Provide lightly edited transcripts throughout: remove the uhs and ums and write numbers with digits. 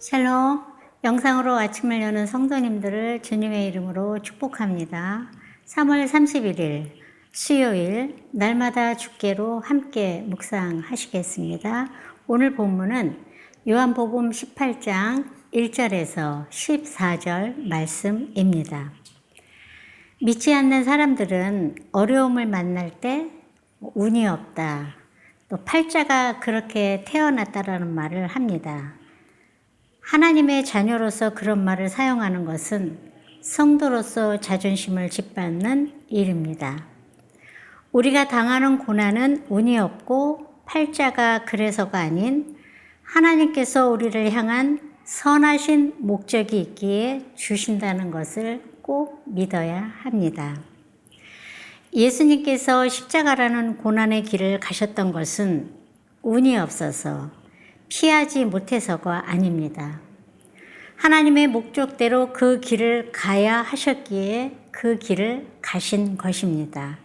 샬롬, 영상으로 아침을 여는 성도님들을 주님의 이름으로 축복합니다. 3월 31일 수요일 날마다 주께로 함께 묵상하시겠습니다. 오늘 본문은 요한복음 18장 1절에서 14절 말씀입니다. 믿지 않는 사람들은 어려움을 만날 때 운이 없다, 또 팔자가 그렇게 태어났다라는 말을 합니다. 하나님의 자녀로서 그런 말을 사용하는 것은 성도로서 자존심을 짓밟는 일입니다. 우리가 당하는 고난은 운이 없고 팔자가 그래서가 아닌 하나님께서 우리를 향한 선하신 목적이 있기에 주신다는 것을 꼭 믿어야 합니다. 예수님께서 십자가라는 고난의 길을 가셨던 것은 운이 없어서 피하지 못해서가 아닙니다. 하나님의 목적대로 그 길을 가야 하셨기에 그 길을 가신 것입니다.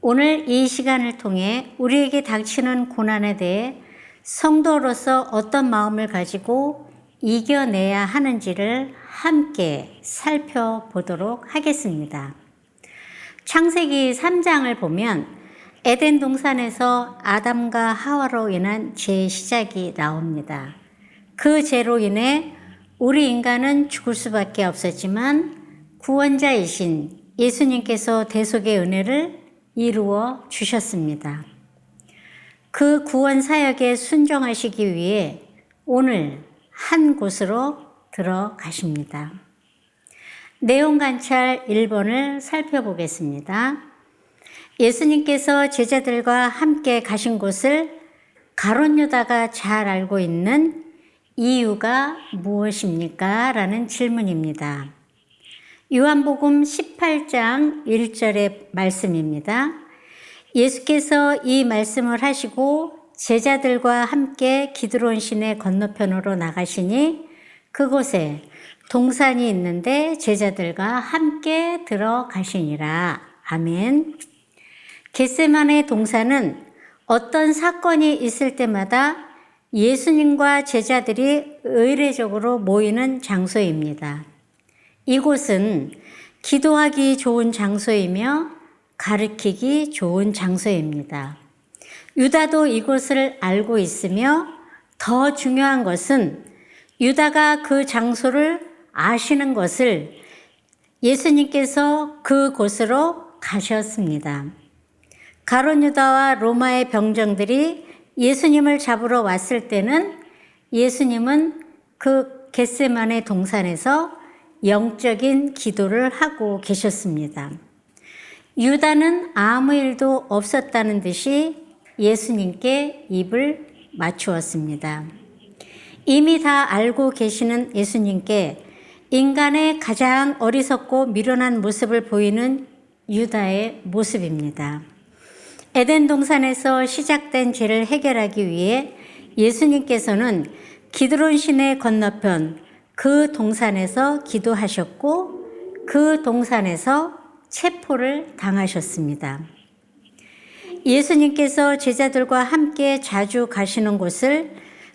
오늘 이 시간을 통해 우리에게 닥치는 고난에 대해 성도로서 어떤 마음을 가지고 이겨내야 하는지를 함께 살펴보도록 하겠습니다. 창세기 3장을 보면 에덴 동산에서 아담과 하와로 인한 죄의 시작이 나옵니다. 그 죄로 인해 우리 인간은 죽을 수밖에 없었지만 구원자이신 예수님께서 대속의 은혜를 이루어 주셨습니다. 그 구원 사역에 순종하시기 위해 오늘 한 곳으로 들어가십니다. 내용 관찰 1번을 살펴보겠습니다. 예수님께서 제자들과 함께 가신 곳을 가룟 유다가 잘 알고 있는 이유가 무엇입니까? 라는 질문입니다. 요한복음 18장 1절의 말씀입니다. 예수께서 이 말씀을 하시고 제자들과 함께 기드론 시내 건너편으로 나가시니 그곳에 동산이 있는데 제자들과 함께 들어가시니라. 아멘. 겟세마네 동산은 어떤 사건이 있을 때마다 예수님과 제자들이 의례적으로 모이는 장소입니다. 이곳은 기도하기 좋은 장소이며 가르치기 좋은 장소입니다. 유다도 이곳을 알고 있으며 더 중요한 것은 유다가 그 장소를 아시는 것을 예수님께서 그곳으로 가셨습니다. 가룟 유다와 로마의 병정들이 예수님을 잡으러 왔을 때는 예수님은 그 겟세마네 동산에서 영적인 기도를 하고 계셨습니다. 유다는 아무 일도 없었다는 듯이 예수님께 입을 맞추었습니다. 이미 다 알고 계시는 예수님께 인간의 가장 어리석고 미련한 모습을 보이는 유다의 모습입니다. 에덴 동산에서 시작된 죄를 해결하기 위해 예수님께서는 기드론 시내 건너편 그 동산에서 기도하셨고 그 동산에서 체포를 당하셨습니다. 예수님께서 제자들과 함께 자주 가시는 곳을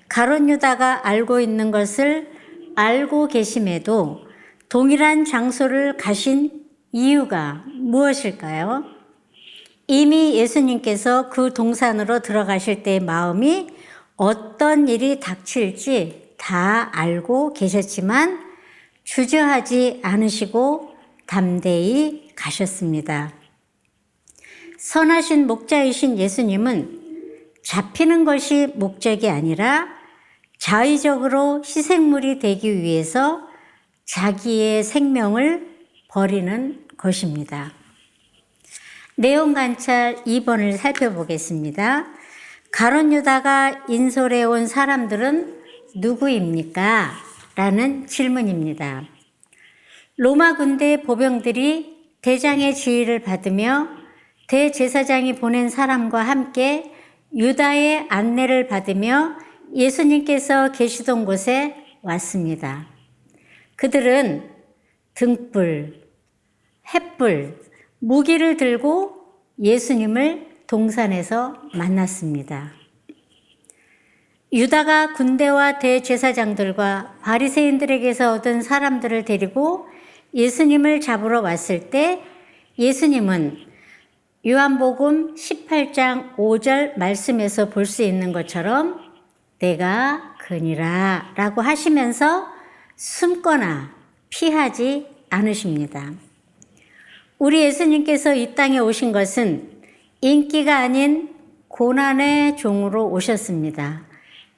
가룟 유다가 알고 있는 것을 알고 계심에도 동일한 장소를 가신 이유가 무엇일까요? 이미 예수님께서 그 동산으로 들어가실 때의 마음이 어떤 일이 닥칠지 다 알고 계셨지만 주저하지 않으시고 담대히 가셨습니다. 선하신 목자이신 예수님은 잡히는 것이 목적이 아니라 자의적으로 희생물이 되기 위해서 자기의 생명을 버리는 것입니다. 내용 관찰 2번을 살펴보겠습니다. 가룟 유다가 인솔해 온 사람들은 누구입니까? 라는 질문입니다. 로마 군대 보병들이 대장의 지휘를 받으며 대제사장이 보낸 사람과 함께 유다의 안내를 받으며 예수님께서 계시던 곳에 왔습니다. 그들은 등불, 횃불, 무기를 들고 예수님을 동산에서 만났습니다. 유다가 군대와 대제사장들과 바리새인들에게서 얻은 사람들을 데리고 예수님을 잡으러 왔을 때 예수님은 요한복음 18장 5절 말씀에서 볼 수 있는 것처럼 내가 그니라 라고 하시면서 숨거나 피하지 않으십니다. 우리 예수님께서 이 땅에 오신 것은 인기가 아닌 고난의 종으로 오셨습니다.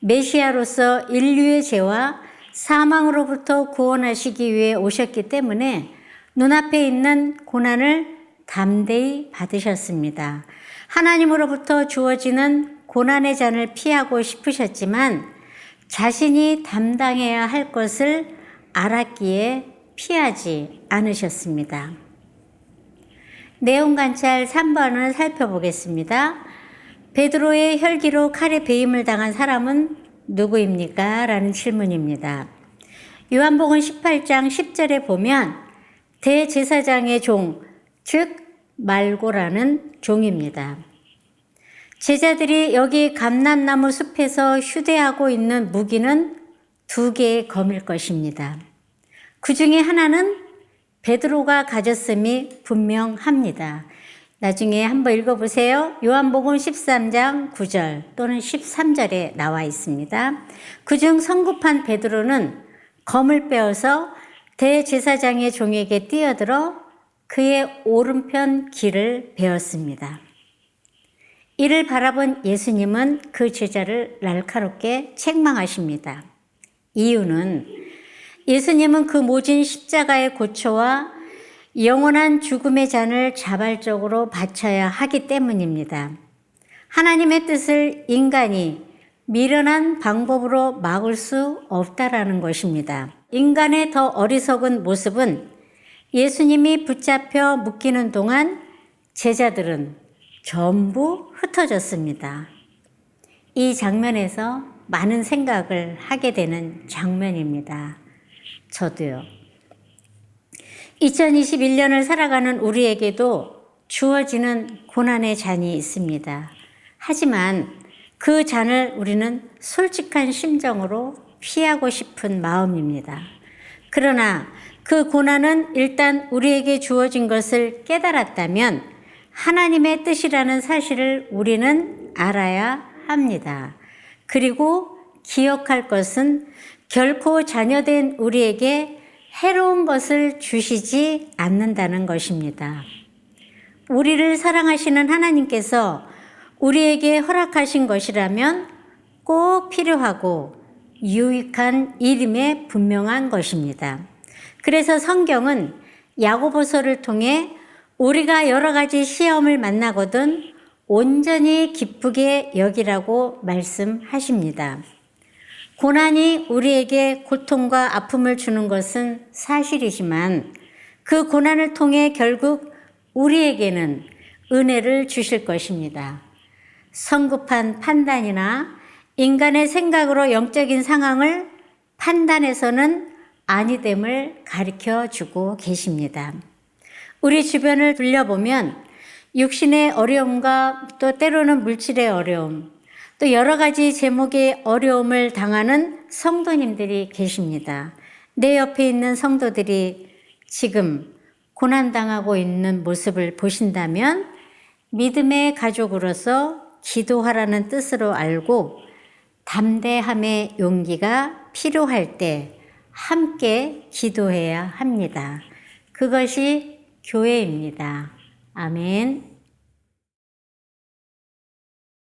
메시아로서 인류의 죄와 사망으로부터 구원하시기 위해 오셨기 때문에 눈앞에 있는 고난을 담대히 받으셨습니다. 하나님으로부터 주어지는 고난의 잔을 피하고 싶으셨지만 자신이 담당해야 할 것을 알았기에 피하지 않으셨습니다. 내용 관찰 3번을 살펴보겠습니다. 베드로의 혈기로 칼에 베임을 당한 사람은 누구입니까? 라는 질문입니다. 요한복음 18장 10절에 보면 대제사장의 종, 즉 말고라는 종입니다. 제자들이 여기 감람나무 숲에서 휴대하고 있는 무기는 2개의 검일 것입니다. 그 중에 하나는 베드로가 가졌음이 분명합니다. 나중에 한번 읽어보세요. 요한복음 13장 9절 또는 13절에 나와 있습니다. 그중 성급한 베드로는 검을 빼어서 대제사장의 종에게 뛰어들어 그의 오른편 귀를 베었습니다. 이를 바라본 예수님은 그 제자를 날카롭게 책망하십니다. 이유는 예수님은 그 모진 십자가의 고초와 영원한 죽음의 잔을 자발적으로 바쳐야 하기 때문입니다. 하나님의 뜻을 인간이 미련한 방법으로 막을 수 없다라는 것입니다. 인간의 더 어리석은 모습은 예수님이 붙잡혀 묶이는 동안 제자들은 전부 흩어졌습니다. 이 장면에서 많은 생각을 하게 되는 장면입니다. 저도요. 2021년을 살아가는 우리에게도 주어지는 고난의 잔이 있습니다. 하지만 그 잔을 우리는 솔직한 심정으로 피하고 싶은 마음입니다. 그러나 그 고난은 일단 우리에게 주어진 것을 깨달았다면 하나님의 뜻이라는 사실을 우리는 알아야 합니다. 그리고 기억할 것은 결코 자녀된 우리에게 해로운 것을 주시지 않는다는 것입니다. 우리를 사랑하시는 하나님께서 우리에게 허락하신 것이라면 꼭 필요하고 유익한 일임에 분명한 것입니다. 그래서 성경은 야고보서를 통해 우리가 여러 가지 시험을 만나거든 온전히 기쁘게 여기라고 말씀하십니다. 고난이 우리에게 고통과 아픔을 주는 것은 사실이지만 그 고난을 통해 결국 우리에게는 은혜를 주실 것입니다. 성급한 판단이나 인간의 생각으로 영적인 상황을 판단해서는 아니됨을 가르쳐 주고 계십니다. 우리 주변을 둘러보면 육신의 어려움과 또 때로는 물질의 어려움, 또 여러 가지 제목의 어려움을 당하는 성도님들이 계십니다. 내 옆에 있는 성도들이 지금 고난당하고 있는 모습을 보신다면 믿음의 가족으로서 기도하라는 뜻으로 알고 담대함의 용기가 필요할 때 함께 기도해야 합니다. 그것이 교회입니다. 아멘.